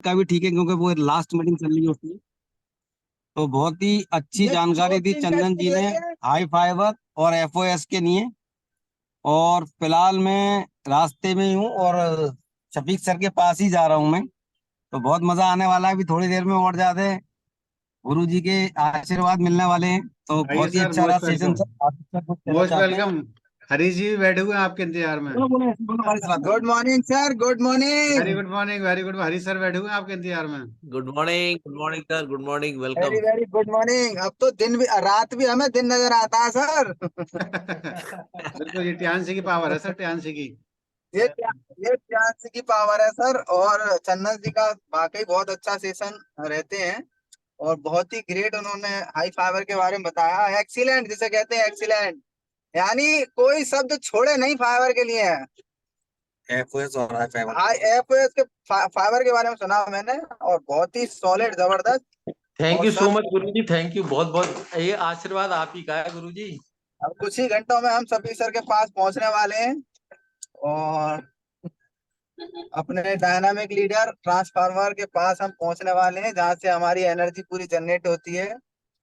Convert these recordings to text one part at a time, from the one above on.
का भी ठीक है क्योंकि वो लास्ट मीटिंग चल रही है उसकी। तो बहुत ही अच्छी जानकारी दी चंदन जी ने हाई फाइबर और एफओएस के लिए। और फिलहाल मैं रास्ते में ही हूँ और शफीक सर के पास ही जा रहा हूँ मैं। तो बहुत मजा आने वाला है, अभी थोड़ी देर में और ज्यादा गुरु जी के आशीर्वाद मिलने वाले हैं। तो आइए बहुत ही सर, अच्छा रहा मोस्ट सेशन वेलकम। सर। आप सर कुछ कहना मोस्ट चाहते हैं? वेलकम। हरीश जी भी बैठे हुए हैं आपके इंतजार में। बोलो बोलो बोलो हमारे साथ। Good morning sir, good very morning. Good morning, very good. Harish sir बैठे हुए हैं आपके इंतजार में। Good morning sir, good morning, very welcome. Very good morning. अब तो दिन भी रात भी हमें दिन नजर आता है सर। बिल्कुल, ये टियानसी की पावर है सर, टियानसी की। ये ये प्यास की पावर है सर। और चंदन जी का वाकई बहुत अच्छा सेशन रहते हैं। और बहुत ही ग्रेट उन्होंने हाई फाइबर के बारे में बताया। एक्सीलेंट जिसे कहते हैं, एक्सीलेंट। यानी कोई शब्द छोड़े नहीं फाइबर के लिए। एफओएस और हाई फाइबर हाई एफओएस के फाइबर के बारे में सुना मैंने, और बहुत ही सॉलिड, जबरदस्त। थैंक और you so sir, much Guru ji, thank you बहुत बहुत। ये आशीर्वाद आप ही का है गुरु जी। अब कुछ ही घंटों में हम सभी सर के पास पहुंचने वाले हैं। और अपने डायनामिक लीडर ट्रांसफार्मर के पास हम पहुंचने वाले हैं, जहां से हमारी एनर्जी पूरी जनरेट होती है।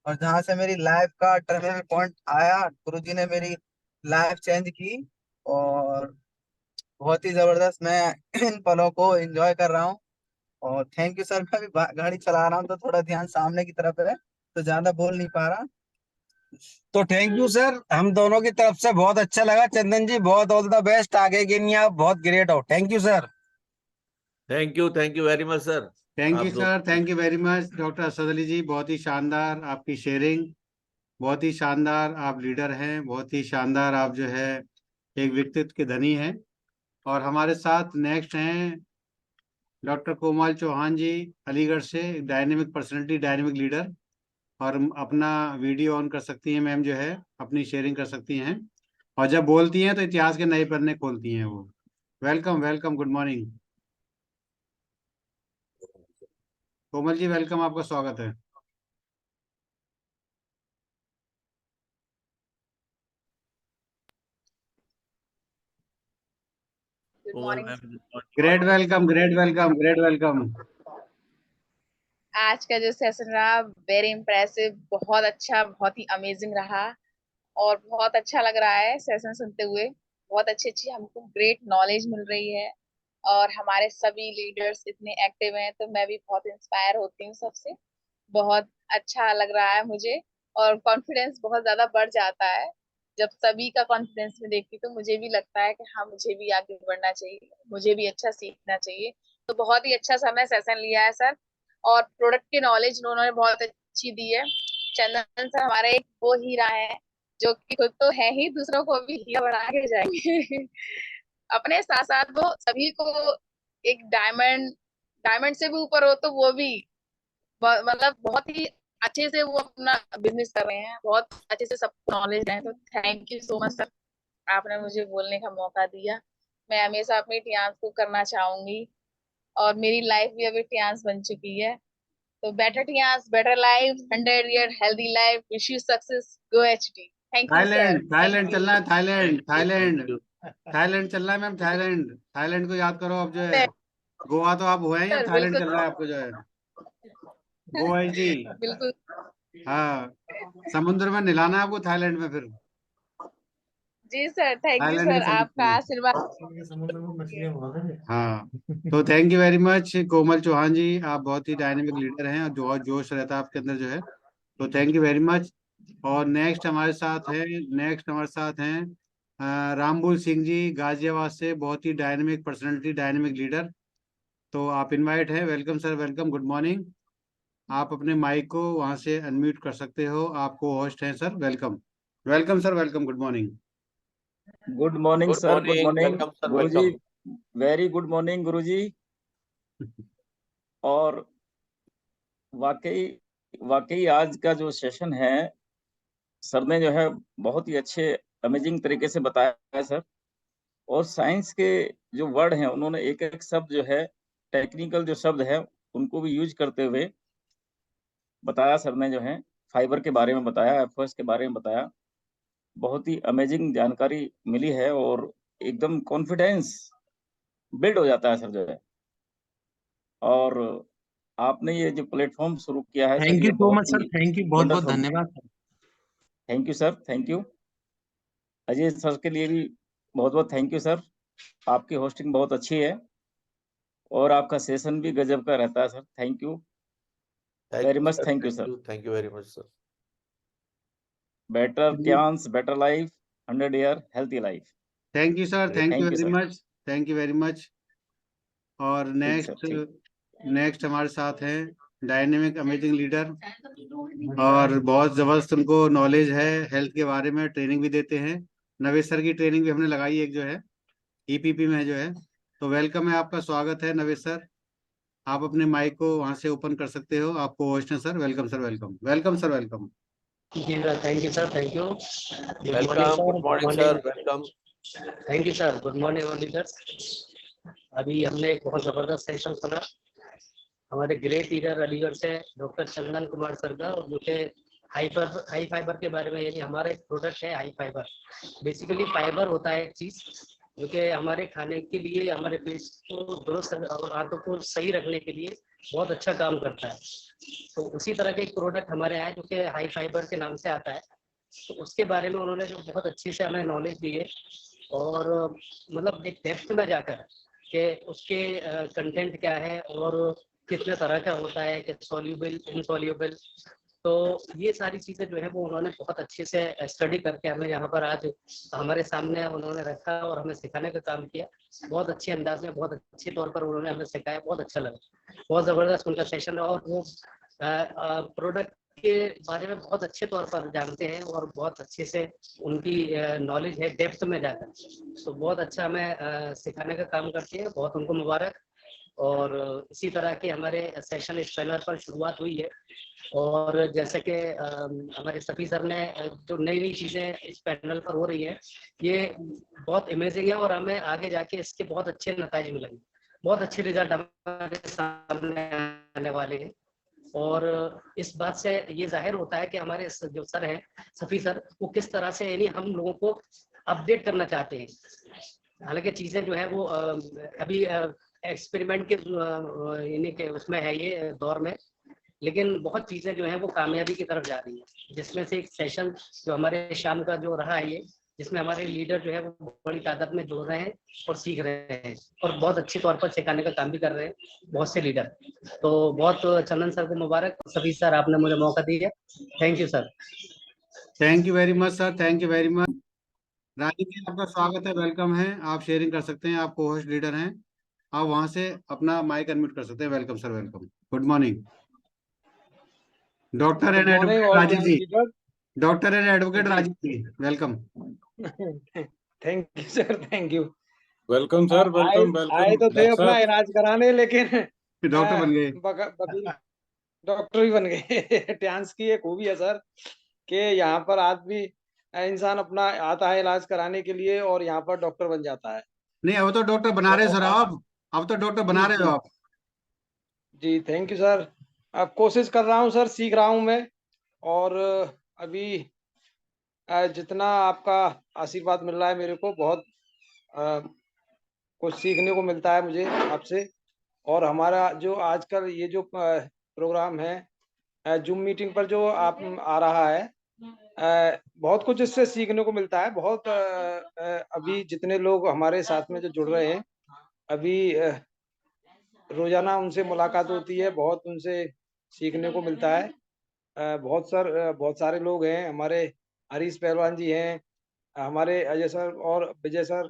और जहां से मेरी लाइफ का टर्निंग पॉइंट आया, गुरुजी ने मेरी लाइफ चेंज की। और बहुत ही जबरदस्त मैं इन पलों को एंजॉय कर रहा हूँ। और थैंक यू सर। मैं भी गाड़ी चला रहा हूँ तो थोड़ा ध्यान सामने की तरफ है, तो ज्यादा बोल नहीं पा रहा। तो थैंक यू सर, हम दोनों की तरफ से बहुत अच्छा लगा। चंदन जी बहुत ऑल द बेस्ट, आगे के लिए आप बहुत ग्रेट हो। Thank you sir. Thank you very much sir. Thank you आप सर, दोनों। Thank you very much doctor Asad Ali ji. बहुत ही शानदार आपकी शेयरिंग, बहुत ही शानदार आप लीडर हैं, बहुत ही शानदार आप जो है एक व्यक्तित्व के धनी हैं। और हमारे साथ नेक्स्ट हैं डॉक्टर कोमल चौहान जी, अलीगढ़ से, डायनेमिक पर्सनालिटी, डायनेमिक लीडर। और अपना वीडियो ऑन कर सकती हैं मैम, जो है अपनी शेयरिंग कर सकती हैं। और जब बोलती हैं तो इतिहास के नए पन्ने खोलती हैं वो। Welcome welcome, good morning Komal ji, welcome, आपका स्वागत है। Good Komal morning. Ma'am, great welcome, great welcome, great welcome. आज का जो सेशन रहा वेरी इम्प्रेसिव, बहुत अच्छा, बहुत ही अमेजिंग रहा। और बहुत अच्छा लग रहा है सेशन सुनते हुए। बहुत अच्छी अच्छी हमको ग्रेट नॉलेज मिल रही है। और हमारे सभी लीडर्स इतने एक्टिव हैं, तो मैं भी बहुत इंस्पायर होती हूँ सबसे। बहुत अच्छा लग रहा है मुझे। और कॉन्फिडेंस बहुत ज्यादा बढ़ जाता है जब सभी का कॉन्फिडेंस में देखती हूँ। तो मुझे भी लगता है कि हाँ, मुझे भी आगे बढ़ना चाहिए, मुझे भी अच्छा सीखना चाहिए। तो बहुत ही अच्छा समय सेशन लिया है सर। और प्रोडक्ट की नॉलेज उन्होंने बहुत अच्छी दी है। चंदन सर हमारे एक वो हीरा है, जो कि खुद तो है ही, दूसरों को भी हीरा बना के जाएंगे। अपने साथ साथ वो सभी को एक डायमंड, डायमंड से भी ऊपर हो तो वो भी मतलब बहुत ही अच्छे से वो अपना बिजनेस कर रहे हैं। बहुत अच्छे से सबको नॉलेज है। तो thank you so much sir, आपने मुझे बोलने का मौका दिया। मैं हमेशा अपनी टियान्स को करना चाहूंगी। और मेरी लाइफ भी अभी टियान्स बन चुकी है। तो बेटर टियान्स, better life, 100 year healthy life, wish you success, go HD. Thank you sir, Thailand, thank Thailand चल यू। रहा है, Thailand, Thailand. Thank you. Thailand चल रहा है मैम, थाईलैंड। थाईलैंड को याद करो अब जो है। गोवा तो आप हुए हैं, अब सर थाईलैंड बिल्कुल। चल रहा है आपको जो है। गो एच डी। बिल्कुल। हाँ, समुद्र में नहलाना है आपको थाईलैंड में फिर। जी सर, थैंक यू थाईलैंड के सर, समुद्र आपका में। आशीर्वाद। हाँ, तो थैंक यू वेरी मच कोमल चौहान जी, आप बहुत ही डायनेमिक लीडर हैं और जो जोश रहता है आपके अंदर जो है। तो थैंक यू वेरी मच। और नेक्स्ट हमारे साथ हैं रामबुल सिंह जी, गाजियाबाद से, बहुत ही डायनेमिक पर्सनालिटी, डायनेमिक लीडर। तो आप इनवाइट हैं। Welcome sir, welcome, good morning. आप अपने माइक को वहां से अनम्यूट कर सकते हो, आपको होस्ट हैं sir. Welcome, welcome sir, welcome, good morning. Good morning good sir, good morning, morning welcome sir, Guruji. Welcome. Very good morning Guruji. और वाकई वाकई आज का जो सेशन है, सर ने जो है बहुत ही अच्छे अमेजिंग तरीके से बताया है सर। और साइंस के जो वर्ड हैं, उन्होंने एक एक शब्द जो है, टेक्निकल जो शब्द है, उनको भी यूज करते हुए बताया सर ने जो है। फाइबर के बारे में बताया, एफओएस के बारे में बताया। बहुत ही अमेजिंग जानकारी मिली है। और एकदम कॉन्फिडेंस बिल्ड हो जाता है सर जो है। और आपने ये जो प्लेटफॉर्म शुरू किया है सर, थैंक ये यू सो मच बहुत सर, ही थैंक यू, बहुत बहुत वंडरफुल। धन्यवाद sir. Thank you sir, thank you. Ajay sir के लिए भी बहुत बहुत थैंक यू सर, आपकी होस्टिंग बहुत अच्छी है और आपका सेशन भी गजब का रहता है sir. Thank you very much, thank you sir. Thank you very much sir. Better chance, better life, 100 year healthy life. Thank you sir, thank you thank you very sir. Much, thank you very much. और ठीक sir, next ठीक। Next हमारे साथ हैं dynamic amazing leader, और बहुत जबरदस्त उनको नॉलेज है हेल्थ के बारे में, ट्रेनिंग भी देते हैं। नवेश सर की ट्रेनिंग भी हमने लगाई एक जो है ईपीपी में जो है। तो वेलकम है, आपका स्वागत है नवेश सर। आप अपने माइक को वहां से ओपन कर सकते हो, आपको होस्ट है sir. Welcome sir, welcome welcome sir, welcome. जी sir, thank you sir, thank you. Welcome, good morning sir, welcome. Thank you sir, good morning all leaders. अभी हमने एक बहुत जबरदस्त सेशन सुना हमारे ग्रेट लीडर अलीगढ़ से डॉक्टर चंदन कुमार सर का, जो कि हाई फाइबर के बारे में, यानी हमारा एक प्रोडक्ट है हाई फाइबर। बेसिकली फाइबर होता है एक चीज जो कि हमारे खाने के लिए, हमारे पेट को दुरुस्त और आंतों को सही रखने के लिए बहुत अच्छा काम करता है। तो उसी तरह का एक प्रोडक्ट हमारे यहाँ है जो कि हाई फाइबर के नाम से आता है। तो उसके बारे में उन्होंने जो बहुत अच्छी से हमें नॉलेज दी है, और मतलब एक डेप्थ में जाकर कि उसके कंटेंट क्या है और कितने तरह का होता है, कि सॉल्यूबल, इनसॉल्यूबल। तो ये सारी चीजें जो है वो उन्होंने बहुत अच्छे से स्टडी करके हमें यहाँ पर आज हमारे सामने उन्होंने रखा और हमें सिखाने का काम किया। बहुत अच्छे अंदाज में, बहुत अच्छे तौर पर उन्होंने हमें सिखाया, बहुत अच्छा लगा, बहुत जबरदस्त उनका सेशन। और वो प्रोडक्ट के बारे में बहुत अच्छे तौर पर जानते हैं और बहुत अच्छे से उनकी नॉलेज है डेप्थ में जाकर। तो बहुत अच्छा हमें सिखाने का काम करते हैं, बहुत उनको मुबारक। और इसी तरह के हमारे सेशन इस पैनल पर शुरुआत हुई है, और जैसे कि हमारे सफी सर ने जो नई नई चीज़ें इस पैनल पर हो रही है, ये बहुत अमेजिंग है और हमें आगे जाके इसके बहुत अच्छे नतीजे मिलेंगे, बहुत अच्छे रिजल्ट हमारे सामने आने वाले हैं। और इस बात से ये जाहिर होता है कि हमारे जो सर हैं सफी सर, वो किस तरह से यानी हम लोगों को अपडेट करना चाहते हैं। हालांकि चीज़ें जो है वो अभी एक्सपेरिमेंट के यानी के उसमें है ये दौर में, लेकिन बहुत चीज़ें जो हैं वो कामयाबी की तरफ जा रही है। जिसमें से एक सेशन जो हमारे शाम का जो रहा है ये, जिसमें हमारे लीडर जो है वो बड़ी तादाद में जुड़ रहे हैं और सीख रहे हैं, और बहुत अच्छे तौर पर सिखाने का काम भी कर रहे हैं बहुत से लीडर। तो बहुत चंदन सर को मुबारक, सभी सर आपने मुझे मौका दिया, thank you sir. Thank you very much sir, thank you very much. Rajiv ji, आपका स्वागत है, वेलकम है। आप शेयरिंग कर सकते हैं, आप को होस्ट लीडर हैं, आप वहां से अपना माइक अनम्यूट कर सकते हैं। Welcome sir, welcome, good morning. Doctor and advocate Rajiv ji, doctor and advocate Rajiv ji, welcome. Thank you sir, thank you. Welcome sir, welcome welcome. आए तो थे अपना इलाज कराने, लेकिन डॉक्टर बन गए। वकील डॉक्टर भी बन गए। ट्रांस की एक खूबी है सर कि यहाँ पर आदमी इंसान अपना आता है इलाज कराने के लिए और यहाँ पर डॉक्टर बन जाता है। नहीं, अब तो डॉक्टर बना रहे सर आप, अब तो डॉक्टर बना रहे हो आप। जी थैंक यू सर। अब कोशिश कर रहा हूँ सर, सीख रहा हूँ मैं। और अभी जितना आपका आशीर्वाद मिल रहा है मेरे को, बहुत कुछ सीखने को मिलता है मुझे आपसे। और हमारा जो आजकल ये जो प्रोग्राम है जूम मीटिंग पर जो आप आ रहा है, बहुत कुछ इससे सीखने को मिलता है। बहुत अभी जितने लोग हमारे साथ में जो जुड़ रहे हैं, अभी रोजाना उनसे मुलाकात होती है, बहुत उनसे सीखने को मिलता है। बहुत सारे लोग हैं हमारे, हरीश पहलवान जी हैं, हमारे अजय सर और विजय सर,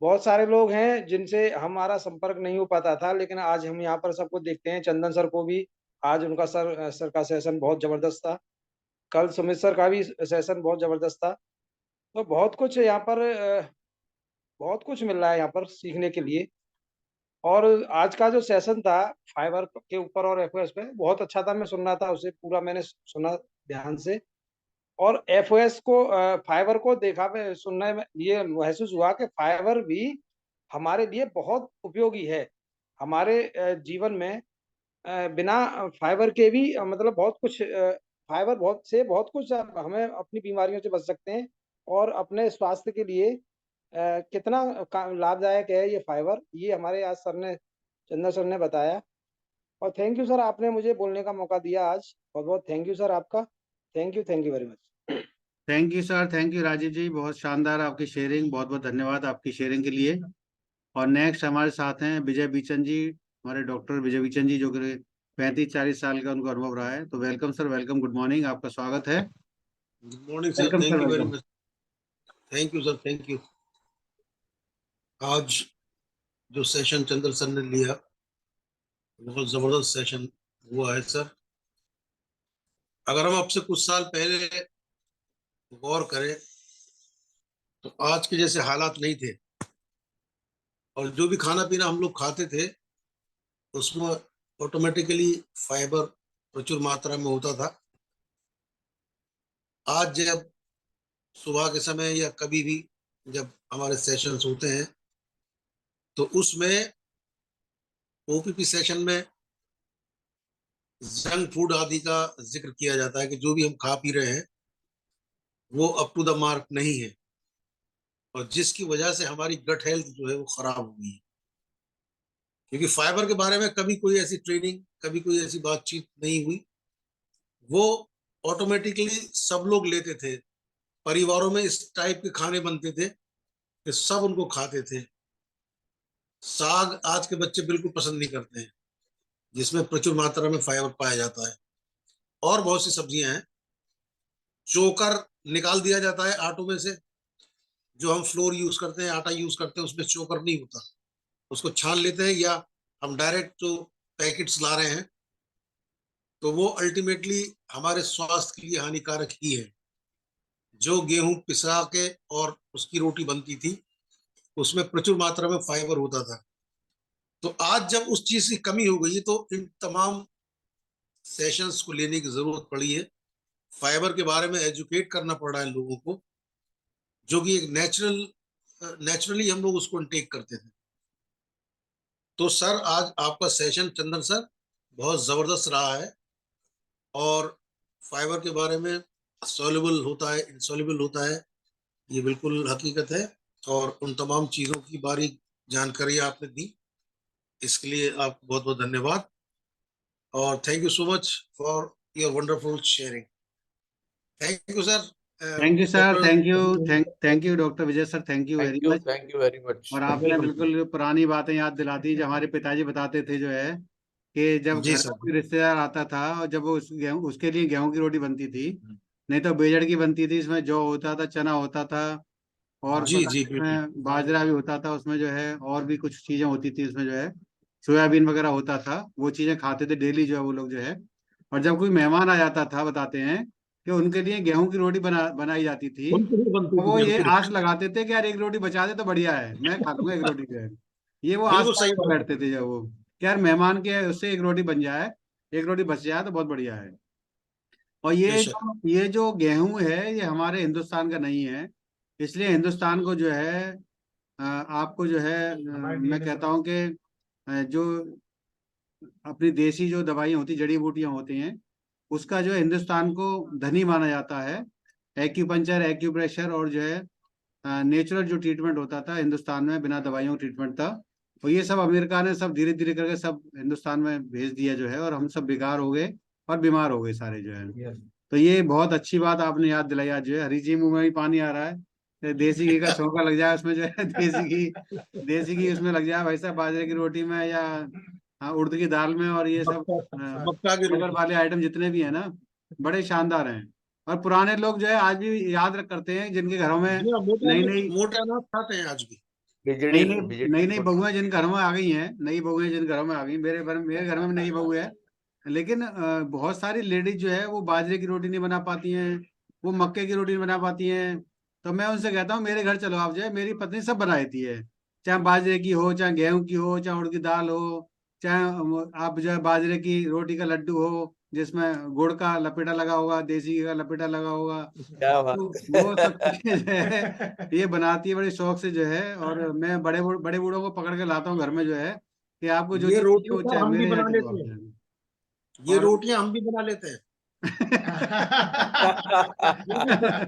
बहुत सारे लोग हैं जिनसे हमारा संपर्क नहीं हो पाता था, लेकिन आज हम यहाँ पर सबको देखते हैं। चंदन सर को भी आज उनका सर का सेशन बहुत जबरदस्त था, कल सुमित सर का भी सेशन बहुत जबरदस्त था। तो बहुत कुछ यहाँ पर बहुत कुछ मिल रहा है यहाँ पर सीखने के लिए। और आज का जो सेशन था फाइबर के ऊपर और एफओएस पे, बहुत अच्छा था। मैं सुन रहा था उसे, पूरा मैंने सुना ध्यान से। और एफओएस को फाइबर को देखा, मैं सुनने में ये महसूस हुआ कि फाइबर भी हमारे लिए बहुत उपयोगी है। हमारे जीवन में बिना फाइबर के भी मतलब बहुत कुछ फाइबर बहुत कुछ हमें अपनी बीमारियों से बच सकते हैं। और अपने स्वास्थ्य के लिए कितना लाभदायक है ये फाइबर, ये हमारे आज सर ने, चंदन सर ने बताया। और थैंक यू सर, आपने मुझे बोलने का मौका दिया आज। बहुत बहुत थैंक यू सर आपका। Thank you very much. Thank you sir, thank you Rajiv ji, बहुत शानदार आपकी शेयरिंग, बहुत बहुत धन्यवाद आपकी शेयरिंग के लिए। और नेक्स्ट हमारे साथ हैं विजय बीचन जी, हमारे डॉक्टर विजय बीचन जी, जो कि 35-40 साल का उनको अनुभव रहा है। तो welcome sir, welcome, good morning, आपका स्वागत है। Good morning sir, welcome thank sir, you very welcome. Much. Thank you sir, thank you. आज जो सेशन चंद्र सर ने लिया, बहुत जबरदस्त सेशन हुआ है सर। अगर हम आपसे कुछ साल पहले गौर करें तो आज के जैसे हालात नहीं थे, और जो भी खाना पीना हम लोग खाते थे उसमें ऑटोमेटिकली फाइबर प्रचुर मात्रा में होता था। आज जब सुबह के समय या कभी भी जब हमारे सेशंस होते हैं तो उसमें ओपीपी सेशन में जंक फूड आदि का जिक्र किया जाता है कि जो भी हम खा पी रहे हैं वो अप टू द मार्क नहीं है, और जिसकी वजह से हमारी गट हेल्थ जो है वो खराब हो गई है। क्योंकि फाइबर के बारे में कभी कोई ऐसी ट्रेनिंग, कभी कोई ऐसी बातचीत नहीं हुई। वो ऑटोमेटिकली सब लोग लेते थे, परिवारों में इस टाइप के खाने बनते थे कि सब उनको खाते थे। साग आज के बच्चे बिल्कुल पसंद नहीं करते हैं, जिसमें प्रचुर मात्रा में फाइबर पाया जाता है। और बहुत सी सब्जियां हैं। चोकर निकाल दिया जाता है आटों में से, जो हम फ्लोर यूज करते हैं, आटा यूज करते हैं, उसमें चोकर नहीं होता, उसको छान लेते हैं, या हम डायरेक्ट जो पैकेट्स ला रहे हैं तो वो अल्टीमेटली हमारे स्वास्थ्य के लिए हानिकारक ही है। जो गेहूं पिसा के और उसकी रोटी बनती थी उसमें प्रचुर मात्रा में फाइबर होता था। तो आज जब उस चीज की कमी हो गई तो इन तमाम सेशंस को लेने की जरूरत पड़ी है। फाइबर के बारे में एजुकेट करना पड़ रहा है लोगों को, जो कि एक नेचुरली हम लोग उसको टेक करते थे। तो सर आज आपका सेशन चंदन सर बहुत जबरदस्त रहा है, और फाइबर के बारे में सॉल्युबल होता है, इनसॉल्युबल होता है, ये बिल्कुल हकीकत है। और उन तमाम चीजों की बारीक जानकारी आपने दी, इसके लिए आपको बहुत बहुत धन्यवाद। और thank you so much for your wonderful sharing. Thank you sir. Thank you sir, thank you doctor Vijay sir, thank you very much. Thank you very much. और आपने बिल्कुल पुरानी बातें याद दिला दी, जो हमारे पिताजी बताते थे, जो है कि जब जी घर सर। में कोई रिश्तेदार आता था और जब वो उसके लिए गेहूं की रोटी बनती थी, नहीं तो बेजड़ की बनती थी, इसमें जौ होता था, चना होता था, और जी पता जी नहीं बिल्कुल। इसमें बाजरा भी होता था, उसमें जो है और भी कुछ चीजें होती थी, उसमें जो है सोयाबीन वगैरह होता था। वो चीजें खाते थे डेली, जो है वो लोग जो है। और जब कोई मेहमान आ जाता था, बताते हैं कि उनके लिए गेहूं की रोटी बनाई जाती थी, बिल्कुल बनती तो थी, वो ये बिल्कुल आस लगाते थे कि यार एक रोटी बचा दे तो बढ़िया है, मैं खा लूंगा एक रोटी जो है। ये वो आस बिल्कुल सही लगा बात बैठते थे जब वो, कि यार मेहमान के उससे एक रोटी बन जाए, एक रोटी बच जाए तो बहुत बढ़िया है। और है। बेशक। ये जो गेहूं है, ये हमारे हिंदुस्तान का नहीं है। इसलिए हिंदुस्तान को जो है आपको जो है मैं कहता हूँ कि जो अपनी देसी जो दवाइयाँ होती, जड़ी बूटियां होती हैं, उसका जो है हिंदुस्तान को धनी माना जाता है। एक्यूपंचर, एक्यूप्रेशर और जो है नेचुरल जो ट्रीटमेंट होता था हिंदुस्तान में, बिना दवाइयों ट्रीटमेंट था, तो ये सब अमेरिका ने सब धीरे धीरे करके सब हिंदुस्तान में भेज दिया जो है, और हम सब बेकार हो गए और बीमार हो गए सारे जो है। तो ये बहुत अच्छी बात आपने याद दिलाई आज, जो है हरी जी मुंह में भी पानी आ रहा है। देसी घी का छौंका लग जाए उसमें, जो है देसी घी उसमें लग जाए भाई साहब, बाजरे की रोटी में या उड़द की दाल में, और ये सब मक्का की फाइबर रोटी। वाले आइटम जितने भी है ना, बड़े शानदार हैं। और पुराने लोग जो है आज भी याद करते हैं, जिनके घरों में जी हाँ, नई नई मोटे अनाज खाते हैं आज भी। नई नई नई नई बहुएं जिन घरों में आ गई हैं, नई बहुएं जिन घरों में आ गई, मेरे घर में भी नई बहू है, लेकिन बहुत सारी लेडीज जो है वो बाजरे की रोटी नहीं बना पाती हैं, वो मक्के की रोटी नहीं बना पाती हैं। तो मैं उनसे कहता हूँ मेरे घर चलो आप, जो है मेरी पत्नी सब बना देती है, चाहे बाजरे की हो, चाहे गेहूं की हो, चाहे उड़द की दाल हो, चाहे आप जो है बाजरे की रोटी का लड्डू हो जिसमें गुड़ का लपेटा लगा होगा, देसी घी का लपेटा लगा होगा, क्या बात। तो वो सब चीजें जो है ये बनाती है बड़े शौक से जो है। और मैं बड़े बूढ़ों को पकड़ के लाता हूँ घर में, जो है कि आपको जो ये चीज चाहिए रोटी वो सर चाहे हम भी मेरे यहाँ बना चलो लेते आप हैं, जो है। ये और रोटियां हम भी बना लेते हैं।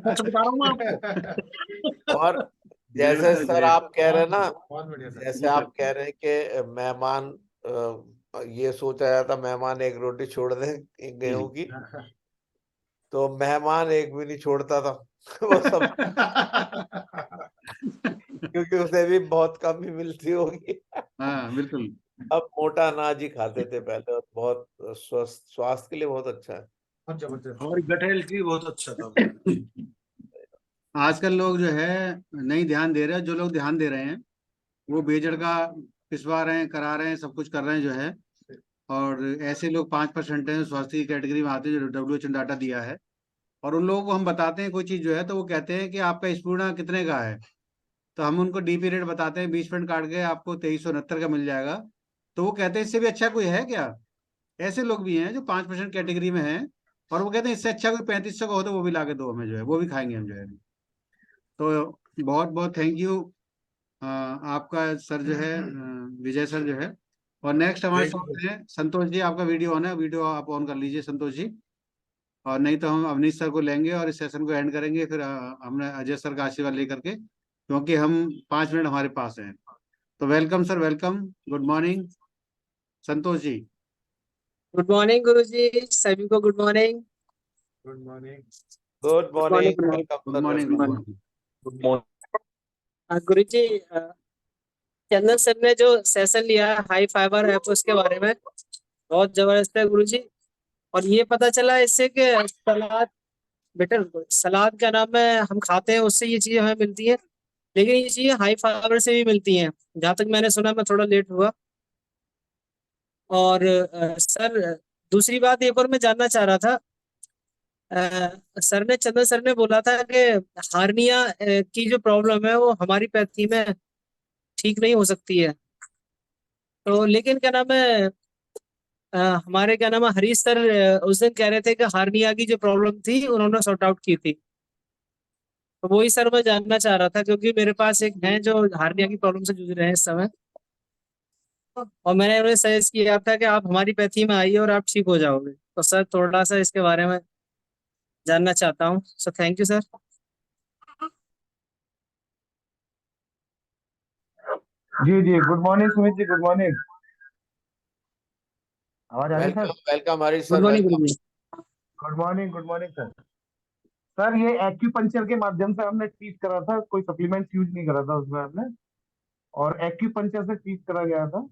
सच बता रहा हूँ मैं आपको। और जैसे बिल्कुल सर जी। आप कह रहे हैं ना, जी जैसे सर। आप कह रहे हैं कि मेहमान ये सोचा जाता मेहमान एक रोटी छोड़ दें गेहूं की, तो मेहमान एक भी नहीं छोड़ता था। वो सब क्योंकि उसे भी बहुत कम ही मिलती होगी। हाँ बिल्कुल। अब मोटा अनाज ही खाते थे पहले, और बहुत स्वस्थ, स्वास्थ्य के लिए बहुत अच्छा है। हमारी गट हेल्थ भी बहुत अच्छा था। आजकल लोग जो है नहीं ध्यान दे रहे हैं, जो लोग ध्यान दे रहे हैं वो बेजड़ का पिसवा रहे हैं, करा रहे हैं, सब कुछ कर रहे हैं जो है। और ऐसे लोग 5% हैं स्वास्थ्य की कैटेगरी में आते हैं, जो WHO ने डाटा दिया है। और उन लोगों को हम बताते हैं कोई चीज जो है, तो वो कहते हैं कि आपका स्पूर्णा कितने का है, तो हम उनको डीपी रेट बताते हैं, 20% काट के आपको 2369 का मिल जाएगा। तो वो कहते हैं इससे भी अच्छा कोई है क्या। ऐसे लोग भी हैं जो 5% कैटेगरी में हैं, और वो कहते हैं इससे अच्छा कोई 3500 का हो तो वो भी ला के दो हमें जो है, वो भी खाएंगे हम जो है। तो बहुत बहुत थैंक यू आपका सर जो है, विजय सर जो है। और नेक्स्ट हमारे साथ हैं संतोष जी। आपका वीडियो ऑन है, वीडियो आप ऑन कर लीजिए संतोष जी। और नहीं तो हम अवनीश सर को लेंगे और इस सेशन को एंड करेंगे, फिर हमने अजय सर का आशीर्वाद लेकर के, क्योंकि हम 5 मिनट हमारे पास हैं। तो welcome sir, welcome. Good morning Santosh ji. Good morning Guru ji, सभी को good morning. Good morning, good morning welcome good sir, morning, good welcome. Morning. Good morning. Guru ji, चंदन सर ने जो सेशन लिया है हाई फाइबर है उसके बारे में, बहुत जबरदस्त है गुरु जी। और ये पता चला इससे कि सलाद, बेटर सलाद क्या नाम है हम खाते हैं, उससे ये चीजें हमें मिलती है, लेकिन ये चीजें हाई फाइबर से भी मिलती हैं, जहाँ तक मैंने सुना। मैं थोड़ा लेट हुआ। और सर, दूसरी बात एक और मैं जानना चाह रहा था। चंदन सर ने बोला था कि हार्निया की जो प्रॉब्लम है वो हमारी पैथी में ठीक नहीं हो सकती है। तो लेकिन क्या नाम है, हमारे क्या नाम है हरीश सर उस दिन कह रहे थे कि हार्निया की जो प्रॉब्लम थी उन्होंने सॉर्ट आउट की थी। तो वही सर मैं जानना चाह रहा था, क्योंकि मेरे पास एक है जो हार्निया की प्रॉब्लम से जूझ रहे हैं इस समय, और मैंने उन्हें सजेस्ट किया था कि आप हमारी पैथी में आइए और आप ठीक हो जाओगे। तो सर थोड़ा सा इसके बारे में जानना चाहता हूँ। So thank you sir. जी जी, good morning Sumit ji, good morning. आवाज आ रही welcome sir? Welcome Harish good sir, morning welcome. Guru ji. Good morning sir. Sir ये एक्यूपंक्चर के माध्यम से हमने ट्रीट करा था, कोई सप्लीमेंट यूज नहीं करा था उसमें हमने, और एक्यूपंक्चर से ट्रीट करा गया था।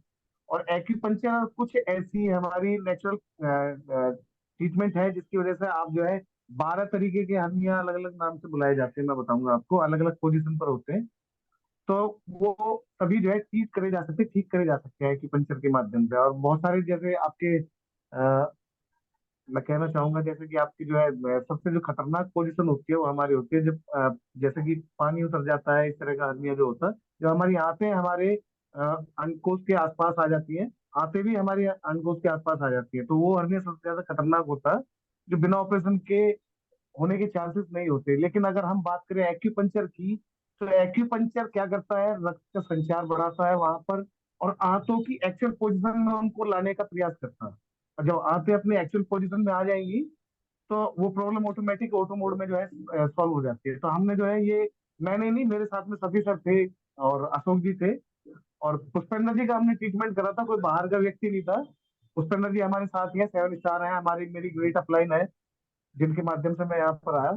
और एक्यूपंक्चर कुछ ऐसी हमारी नेचुरल ट्रीटमेंट है जिसकी वजह से आप जो है 12 तरीके के हर्निया अलग अलग नाम से बुलाए जाते हैं, मैं बताऊंगा आपको, अलग अलग पोजीशन पर होते हैं। तो वो सभी जो है ठीक करे जा सकते, ठीक करे जा सकते हैं एक्यूपंक्चर के माध्यम से। और बहुत सारे जैसे आपके मैं कहना चाहूंगा, जैसे कि आपकी जो है सबसे जो खतरनाक पोजीशन होती है वो हमारी होती है जब जैसे कि पानी उतर जाता है, इस तरह का हर्निया जो होता है, जो हमारी आंतें हमारे अंकोश के आसपास आ जाती हैं, आंतें भी हमारे अंकोश के आसपास आ जाती है, तो वो हर्निया सबसे ज्यादा खतरनाक होता है, जो बिना ऑपरेशन के होने के चांसेस नहीं होते। लेकिन अगर हम बात करें एक्यूपंक्चर की, तो एक्यूपंक्चर क्या करता है, रक्त का संचार बढ़ाता है वहां पर, और आंतों की एक्चुअल पोजीशन में उनको लाने का प्रयास करता है। और जब आंतें अपनी एक्चुअल पोजीशन में आ जाएंगी तो वो प्रॉब्लम ऑटोमेटिक ऑटो मोड में जो है सॉल्व हो जाती है। तो हमने जो है ये, मैंने नहीं, मेरे साथ में सभी सर थे और अशोक जी थे, और पुष्पेंद्र जी का हमने ट्रीटमेंट करा था, कोई बाहर का व्यक्ति नहीं था। पुष्पेंद्र जी हमारे साथ ही है, 7 स्टार है हमारी, मेरी ग्रेट अपलाइन है जिनके माध्यम से मैं यहाँ पर आया।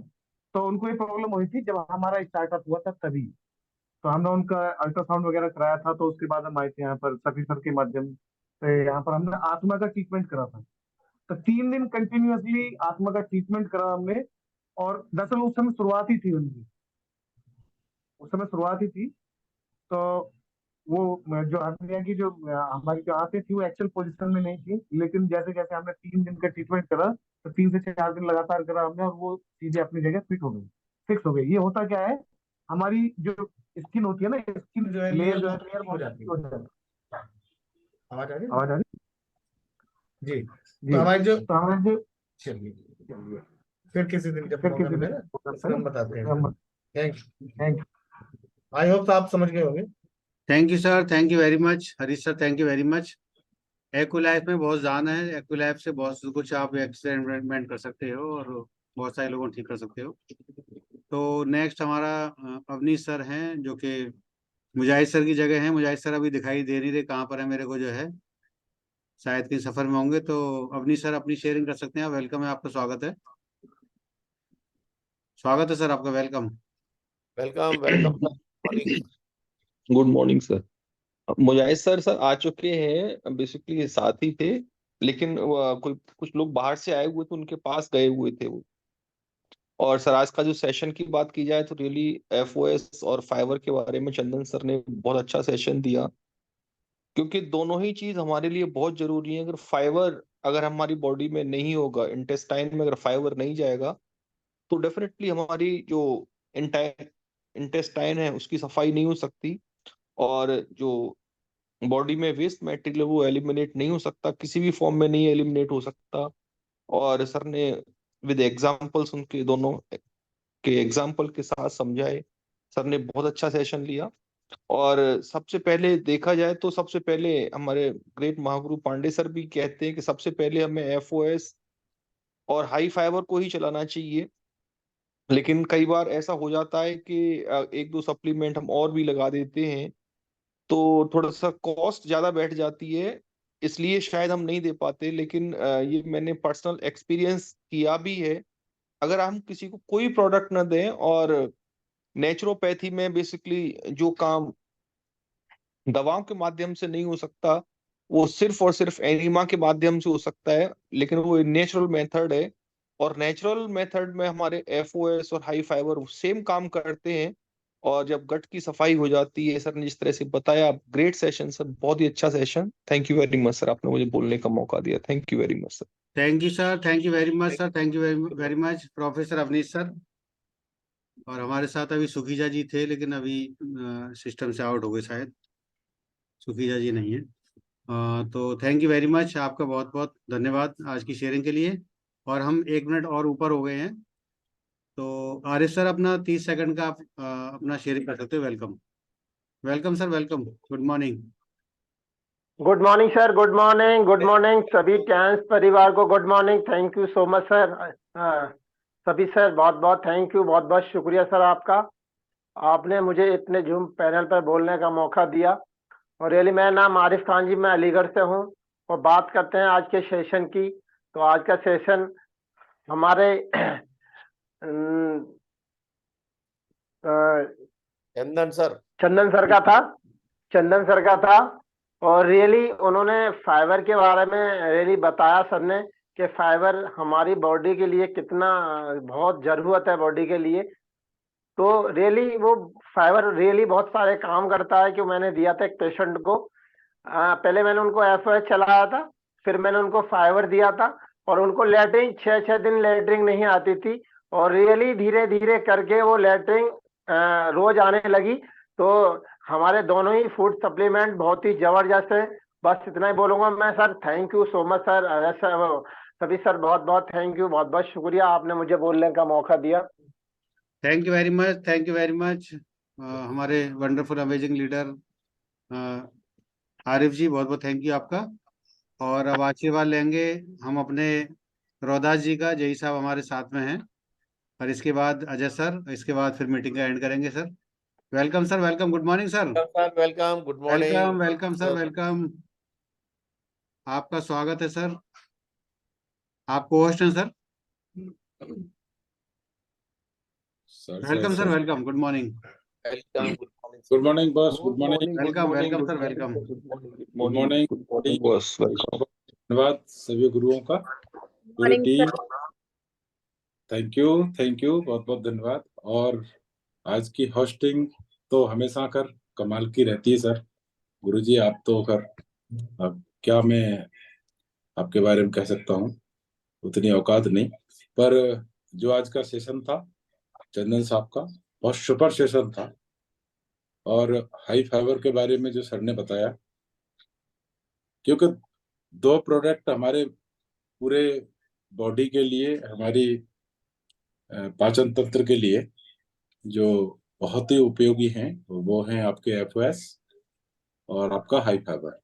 तो उनको ये प्रॉब्लम हुई थी जब हमारा स्टार्टअप हुआ था तभी, तो हमने उनका अल्ट्रासाउंड वगैरह कराया था, तो उसके बाद हम आए थे यहाँ पर सफी सर के माध्यम से। यहाँ पर हमने आत्मा का ट्रीटमेंट करा था, तो 3 दिन कंटिन्यूअसली आत्मा का ट्रीटमेंट करा हमने। और दरअसल उस समय शुरुआत ही थी उनकी, उस समय शुरुआत ही थी। तो वो जो हर्निया की जो हमारी जो आंतें थी वो एक्चुअल पोजीशन में नहीं थी, लेकिन जैसे जैसे हमने 3 दिन का ट्रीटमेंट करा, तो 3 से 4 दिन लगातार करा हमने, और वो चीजें अपनी जगह फिट हो गई, फिक्स हो गई। ये होता क्या है, हमारी जो स्किन होती है ना, स्किन जो है लेयर लेयर जो है बहुत लेयर हो जाती है। हो जाती है। आवाज आ रही है? आवाज आ रही जी। है? तो जी। हमारे जो, तो हमारे जो, चलिए चलिए फिर किसी दिन जब फिर मौका किसी मिलेगा दिन फिर हम बताते हैं। हम, thank thank you. I hope आप समझ गए होंगे। Thank you sir, thank you very much Harish sir, thank you very much. AcuLife में बहुत जान है, एक्यूलाइफ से बहुत कुछ आप एक्सपेरिमेंट कर सकते हो और बहुत सारे लोगों को ठीक कर सकते हो। तो नेक्स्ट हमारा अवनीश सर हैं, जो कि मुजाहिद सर की जगह है। मुजाहिद सर अभी दिखाई दे नहीं रहे, कहाँ पर है मेरे को जो है। शायद कहीं सफर में होंगे। तो अवनी सर अपनी शेयरिंग कर सकते हैं, वेलकम है, आपका स्वागत है। स्वागत है सर आपका, welcome. Welcome welcome sir. Good morning sir. Mujahid sir आ चुके हैं, बेसिकली साथ ही थे, लेकिन कोई कुछ लोग बाहर से आए हुए थे, उनके पास गए हुए थे वो। और सर आज का जो सेशन की बात की जाए तो रियली एफओएस और फाइबर के बारे में चंदन सर ने बहुत अच्छा सेशन दिया, क्योंकि दोनों ही चीज हमारे लिए बहुत जरूरी है। अगर फाइबर अगर हमारी बॉडी में नहीं होगा, इंटेस्टाइन में अगर फाइबर नहीं जाएगा, तो डेफिनेटली हमारी जो इंटेस्टाइन है उसकी सफाई नहीं हो सकती, और जो बॉडी में वेस्ट मटेरियल वो एलिमिनेट नहीं हो सकता, किसी भी फॉर्म में नहीं एलिमिनेट हो सकता। और सर ने विद एग्जांपल्स उनके दोनों के एग्जांपल के साथ समझाए। सर ने बहुत अच्छा सेशन लिया। और सबसे पहले देखा जाए तो सबसे पहले हमारे ग्रेट महागुरु पांडे सर भी कहते हैं कि सबसे पहले हमें एफओएस और हाई फाइबर को ही चलाना चाहिए। लेकिन कई बार ऐसा हो जाता है कि एक दो सप्लीमेंट हम और भी लगा देते हैं, तो थोड़ा सा कॉस्ट ज्यादा बैठ जाती है, इसलिए शायद हम नहीं दे पाते। लेकिन ये मैंने पर्सनल एक्सपीरियंस किया भी है। अगर हम किसी को कोई प्रोडक्ट ना दें, और नेचुरोपैथी में बेसिकली जो काम दवाओं के माध्यम से नहीं हो सकता, वो सिर्फ और सिर्फ एनिमा के माध्यम से हो सकता है, लेकिन वो नेचुरल मेथड है। और नेचुरल मेथड में हमारे एफओएस और हाई फाइबर सेम काम करते हैं। और जब गट की सफाई हो जाती है, सर ने जिस तरह से बताया, ग्रेट सेशन सर, बहुत ही अच्छा session. Thank you very much sir, आपने मुझे बोलने का मौका दिया। Thank you very much sir. Thank you sir, thank you very much sir, thank you very much professor Avnish sir. और हमारे साथ अभी सुखीजा जी थे, लेकिन अभी सिस्टम से आउट हो गए शायद, सुखीजा जी नहीं है। तो थैंक यू वेरी मच, आपका बहुत बहुत धन्यवाद आज की शेयरिंग के लिए। और हम 1 मिनट और ऊपर हो गए हैं, तो आरिफ सर अपना 30 सेकंड का आप अपना शेयरिंग कर सकते हो। Welcome, welcome sir, welcome, good morning. Good morning sir, good morning, good morning सभी टैंस परिवार को good morning. Thank you so much sir. सभी सर बहुत बहुत थैंक यू, बहुत बहुत शुक्रिया सर आपका। आपने मुझे इतने जूम पैनल पर बोलने का मौका दिया। और रियली मेरा नाम आरिफ खान जी, मैं अलीगढ़ से हूँ। और बात करते हैं आज के सेशन की। तो आज का सेशन हमारे चंदन सर चंदन सर का था। और रियली उन्होंने फाइबर के बारे में रियली बताया सर ने, कि फाइबर हमारी बॉडी के लिए कितना बहुत जरूरत है बॉडी के लिए। तो रियली वो फाइबर रियली बहुत सारे काम करता है। कि मैंने दिया था एक पेशेंट को, पहले मैंने उनको एफओएस चलाया था, फिर मैंने उनको फाइबर दिया था। और उनको लेटरिन 6 दिन लेटरिन नहीं आती थी, और रियली धीरे धीरे करके वो लेटरिन रोज आने लगी। तो हमारे दोनों ही फूड सप्लीमेंट बहुत ही जबरदस्त है। बस इतना ही बोलूंगा मैं sir. Thank you so much sir. सभी सर बहुत बहुत थैंक यू, बहुत बहुत शुक्रिया, आपने मुझे बोलने का मौका दिया। Thank you very much, thank you very much हमारे वंडरफुल अमेजिंग लीडर आरिफ जी, बहुत बहुत थैंक यू आपका। और अब आशीर्वाद लेंगे हम अपने रोदास जी का, जय साहब हमारे साथ में हैं। और इसके बाद अजय सर, इसके बाद फिर मीटिंग का एंड करेंगे sir. Welcome sir, welcome, good morning sir. Welcome, good morning. Welcome, welcome sir, welcome, आपका स्वागत है सर। आप को होस्ट हैं sir. Welcome sir, welcome, good morning. Good morning boss, good morning. Welcome, welcome sir, welcome. Good morning boss, welcome. धन्यवाद सभी गुरुओं का, पूरी टीम। थैंक यू, बहुत बहुत धन्यवाद। और आज की होस्टिंग तो हमेशा कर कमाल की रहती है सर। गुरुजी आप तो कर, अब क्या मैं आपके बारे में कह सकता हूँ, उतनी औकात नहीं। पर जो आज का सेशन था चंदन साहब का, बहुत सुपर सेशन था। और हाई फाइबर के बारे में जो सर ने बताया, क्योंकि 2 प्रोडक्ट हमारे पूरे बॉडी के लिए, हमारी पाचन तंत्र के लिए जो बहुत ही उपयोगी हैं, वो हैं आपके एफओएस और आपका हाई फाइबर,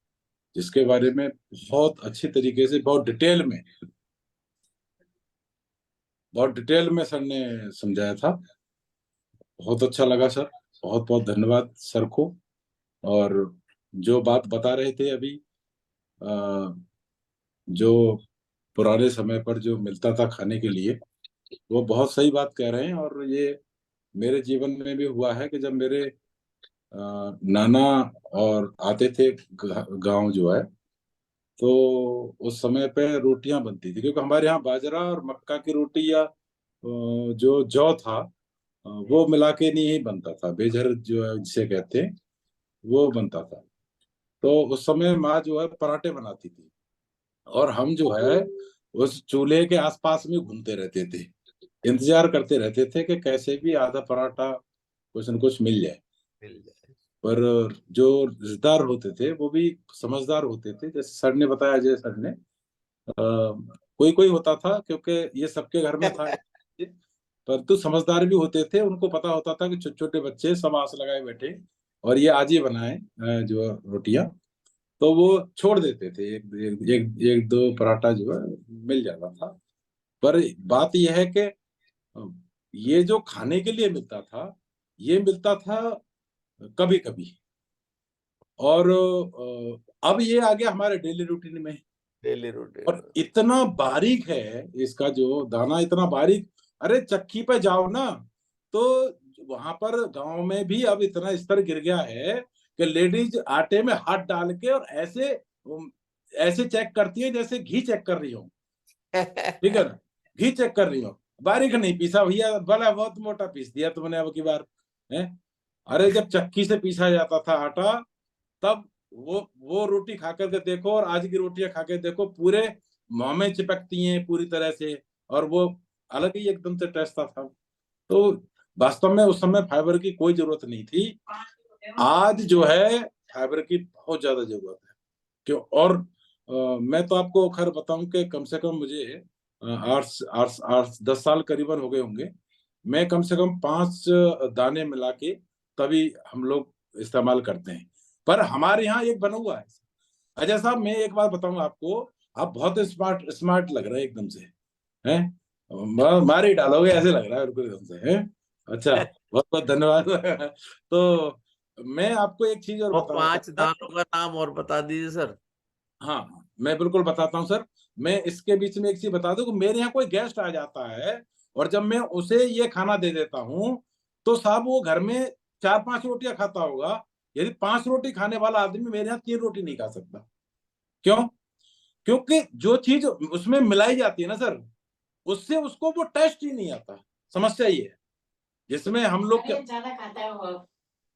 जिसके बारे में बहुत अच्छी तरीके से, बहुत डिटेल में सर ने समझाया था। बहुत अच्छा लगा सर, बहुत बहुत धन्यवाद सर को। और जो बात बता रहे थे अभी जो पुराने समय पर जो मिलता था खाने के लिए, वो बहुत सही बात कह रहे हैं। और ये मेरे जीवन में भी हुआ है कि जब मेरे नाना और आते थे गांव जो है, तो उस समय पे रोटियां बनती थी, क्योंकि हमारे यहाँ बाजरा और मक्का की रोटी या जो जौ था वो मिला के नहीं बनता था, बेझर जो है जिसे कहते हैं वो बनता था। तो उस समय माँ जो है पराठे बनाती थी, और हम जो है उस चूल्हे के आसपास में घूमते रहते थे, इंतजार करते रहते थे कि कैसे भी आधा पराठा कुछ न कुछ मिल जाए। पर जो रिश्तेदार होते थे वो भी समझदार होते थे, जैसे सर ने बताया, अजय सर ने, कोई कोई होता था, क्योंकि ये सबके घर में था, पर तो समझदार भी होते थे, उनको पता होता था कि छोटे छोटे बच्चे सब आस लगाए बैठे और ये आज ही बनाए जो रोटियां, तो वो छोड़ देते थे, एक दो पराठा जो है मिल जाता था। पर बात यह है कि ये जो खाने के लिए मिलता था, ये मिलता था कभी कभी, और अब ये आ गया हमारे डेली रूटीन में। डेली रूटीन और इतना बारीक है इसका जो दाना, इतना बारीक, अरे चक्की पे जाओ ना, तो वहां पर गांव में भी अब इतना स्तर गिर गया है कि लेडीज आटे में हाथ डाल के और ऐसे ऐसे चेक करती है जैसे घी चेक कर रही हो, ठीक है ना, घी चेक कर रही हो। बारीक नहीं पीसा भैया, भला बहुत मोटा पीस दिया तुमने अब की बार है। अरे जब चक्की से पीसा जाता था आटा, तब वो रोटी खा करके देखो और आज की रोटियां खा के देखो, पूरे मुंह में चिपकती हैं पूरी तरह से, और वो अलग ही एकदम से टेस्ट था। तो वास्तव में उस समय फाइबर की कोई जरूरत नहीं थी, आज जो है फाइबर की बहुत ज्यादा जरूरत है। क्यों? और मैं तो आपको खैर बताऊं कि कम से कम मुझे 10 साल करीबन हो गए होंगे, मैं कम से कम 5 दाने मिला के तभी हम लोग इस्तेमाल करते हैं। पर हमारे यहाँ एक बना हुआ है। अजय साहब, मैं एक बात बताऊंगा आपको, आप बहुत स्मार्ट स्मार्ट लग रहे हैं एकदम से, हैं, मार ही डालोगे ऐसे लग रहा है बिल्कुल एकदम से, हैं। अच्छा, बहुत बहुत धन्यवाद। तो मैं आपको एक चीज और वो बताना 5 चाहता हूं। दानों का नाम और बता दीजिए सर। हाँ, मैं बिल्कुल बताता हूँ सर। मैं इसके बीच में एक चीज बता दूं कि मेरे यहाँ कोई गेस्ट आ जाता है, और जब मैं उसे ये खाना दे देता हूँ, तो साहब वो घर में 4-5 रोटियां खाता होगा, यदि 5 रोटी खाने वाला आदमी मेरे यहाँ 3 रोटी नहीं खा सकता। क्यों? क्योंकि जो चीज उसमें मिलाई जाती है ना सर, उससे उसको वो टेस्ट ही नहीं आता। समस्या ये है, जिसमें हम लोग ज्यादा खाता है वो।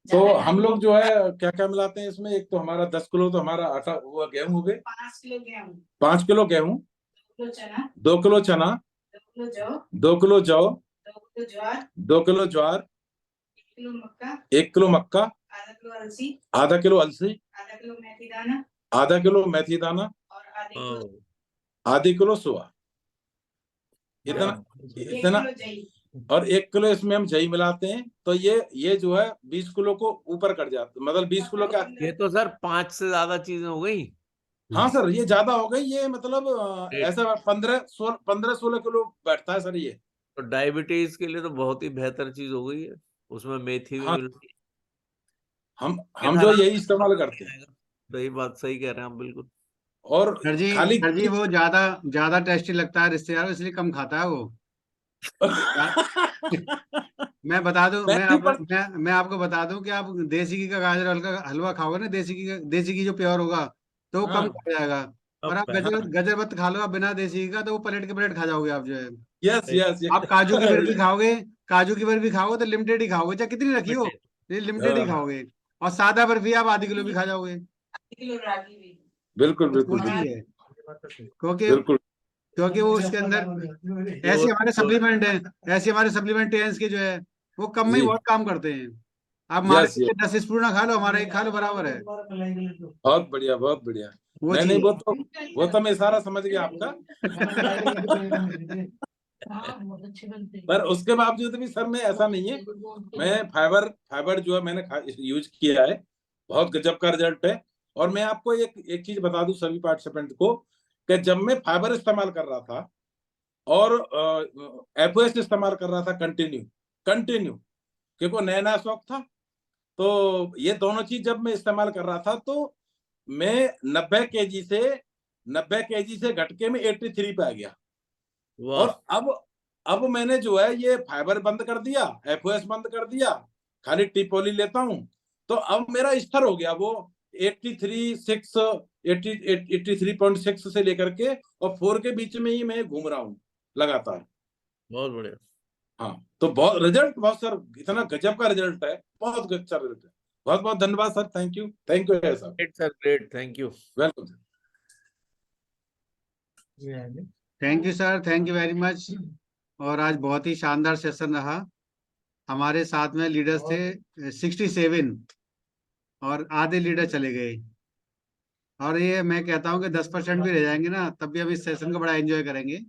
तो हम लोग जो है क्या क्या मिलाते हैं इसमें, एक तो हमारा 10 किलो तो हमारा आटा हुआ, गेहूं हो गए 5 किलो गेहूं, 5 किलो गेहूं, 2 किलो चना, 2 किलो चना, 2 किलो जौ, 2 किलो जौ, 2 किलो ज्वार, 2 किलो ज्वार, 1 किलो मक्का, 1 किलो मक्का, आधा किलो अलसी, आधा किलो अलसी, आधा किलो मेथी दाना आधा किलो मेथी दाना, और आधी किलो सोया, इतना एक इतना, किलो दही। और 1 किलो इसमें हम दही मिलाते हैं। तो ये जो है 20 किलो को ऊपर कर जाता, मतलब 20 किलो का। ये तो सर 5 से ज्यादा चीजें हो गई। हाँ सर, ये ज्यादा हो गई, ये मतलब ऐसा 15-16 किलो बैठता है सर ये। तो डायबिटीज के लिए तो बहुत ही बेहतर चीज हो गई है, उसमें मेथी भी हाँ, मिलती है। हम जो यही इस्तेमाल करते हैं। सही बात, सही कह रहे हैं आप बिल्कुल। और खाली सर जी वो ज्यादा ज्यादा टेस्टी लगता है रिश्तेदार, इसलिए कम खाता है वो। मैं बता दूं, मैं आपको बता दूं कि आप देसी घी का गाजर हलवा खाओगे ना, देसी घी जो प्योर होगा, तो वो कम खा जाएगा। और आप गजरबत्त खा लो बिना देसी घी का, तो वो प्लेट के प्लेट खा जाओगे आप जो है। Yes yes. आप काजू की बर्फी खाओगे, काजू की बर्फी खाओगे तो लिमिटेड ही खाओगे, चाहे कितनी रखी हो, लिमिटेड ही खाओगे। और सादा बर्फी आप आधी किलो भी खा जाओगे। किलो रागी भी। बिल्कुल वो बिल्कुल चीज है, क्योंकि बिल्कुल। क्योंकि वो उसके अंदर ऐसे हमारे सप्लीमेंट हैं, ऐसे हमारे सप्लीमेंटेरियंस के जो है वो कम में ही जी। बहुत काम करते हैं। आप यस मार्केट यस, के 10 स्पून ना खा लो, हमारा एक खा लो बराबर है। बहुत बढ़िया बहुत बढ़िया। वो नहीं नहीं, चीज वो तो मैं सारा समझ गया आपका। पर उसके बावजूद भी सर, में ऐसा नहीं है, मैं फाइबर जो है मैंने यूज किया है, बहुत गजब का रिजल्ट है। और मैं आपको एक चीज बता दूं सभी पार्टिसिपेंट को, कि जब मैं फाइबर इस्तेमाल कर रहा था और एफओएस इस्तेमाल कर रहा था कंटिन्यू, क्योंकि नया नया शौक था, तो ये दोनों चीज जब मैं इस्तेमाल कर रहा था, तो मैं 90 kg से 90 kg से घट के मैं 83 पे आ गया। वाह। और अब मैंने जो है ये फाइबर बंद कर दिया, एफओएस बंद कर दिया, खाली टिपोली लेता हूँ, तो अब मेरा स्तर हो गया वो 83.6 से लेकर के और 4 के बीच में ही मैं घूम रहा हूँ लगातार। बहुत बढ़िया। हाँ, तो बहुत रिजल्ट, बहुत सर, इतना गजब का रिजल्ट है, बहुत अच्छा रिजल्ट है। बहुत बहुत धन्यवाद सर, थैंक यू है sir. Great sir, great, thank you. Welcome sir. Thank you sir, thank you very much. और आज बहुत ही शानदार सेशन रहा। हमारे साथ में लीडर्स थे 67 और आधे लीडर चले गए। और ये मैं कहता हूँ कि 10% भी रह जाएंगे ना, तब भी हम इस सेशन को बड़ा एंजॉय करेंगे।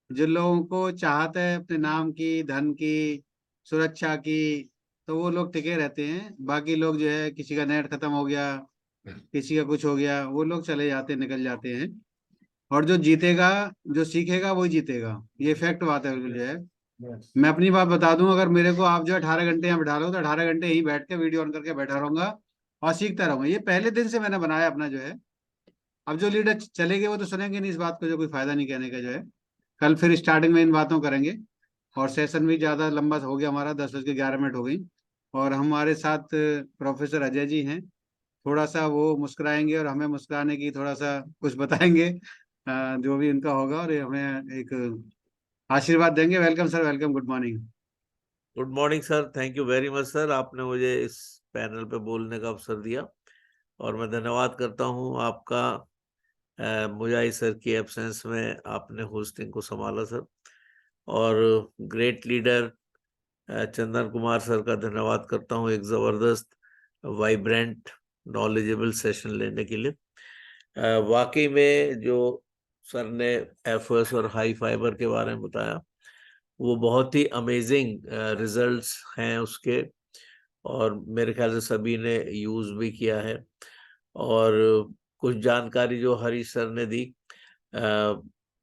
जिन लोगों को चाहत है अपने नाम की, धन की, सुरक्षा की, तो वो लोग टिके रहते हैं। बाकी लोग जो है, किसी का नेट खत्म हो गया, किसी का कुछ हो गया, वो लोग चले जाते, निकल जाते हैं। और जो जीतेगा, जो सीखेगा, वही जीतेगा। ये फैक्ट बात है बिल्कुल जो है। मैं अपनी बात बता दूं, अगर मेरे को आप जो 18 घंटे यहाँ बैठा लो तो 18 घंटे यहीं बैठ के वीडियो ऑन करके बैठा रहूंगा और सीखता रहूंगा। ये पहले दिन से मैंने बनाया अपना जो है। अब जो लीडर चले गए वो तो सुनेंगे नहीं इस बात को, जो कोई फायदा नहीं कहने का जो है। कल फिर स्टार्टिंग में इन बातों करेंगे। और सेशन भी ज्यादा लंबा हो गया हमारा, 10:11 हो गई। और हमारे साथ प्रोफेसर अजय जी हैं। थोड़ा सा वो मुस्कुराएंगे और हमें मुस्कुराने की थोड़ा सा कुछ बताएंगे, जो भी उनका होगा, और हमें एक आशीर्वाद देंगे। Welcome sir, welcome, good morning. Good morning sir, thank you very much sir, आपने मुझे इस पैनल पे बोलने का अवसर दिया और मैं धन्यवाद करता हूँ आपका। मुजाहिद सर की एब्सेंस में आपने होस्टिंग को संभाला सर। और great leader Chandan Kumar sir का धन्यवाद करता हूँ, एक ज़बरदस्त वाइब्रेंट नॉलेजेबल सेशन लेने के लिए। वाकई में जो सर ने एफओएस और हाई फाइबर के बारे में बताया, वो बहुत ही अमेजिंग रिजल्ट्स हैं उसके, और मेरे ख्याल से सभी ने यूज़ भी किया है। और कुछ जानकारी जो हरीश सर ने दी,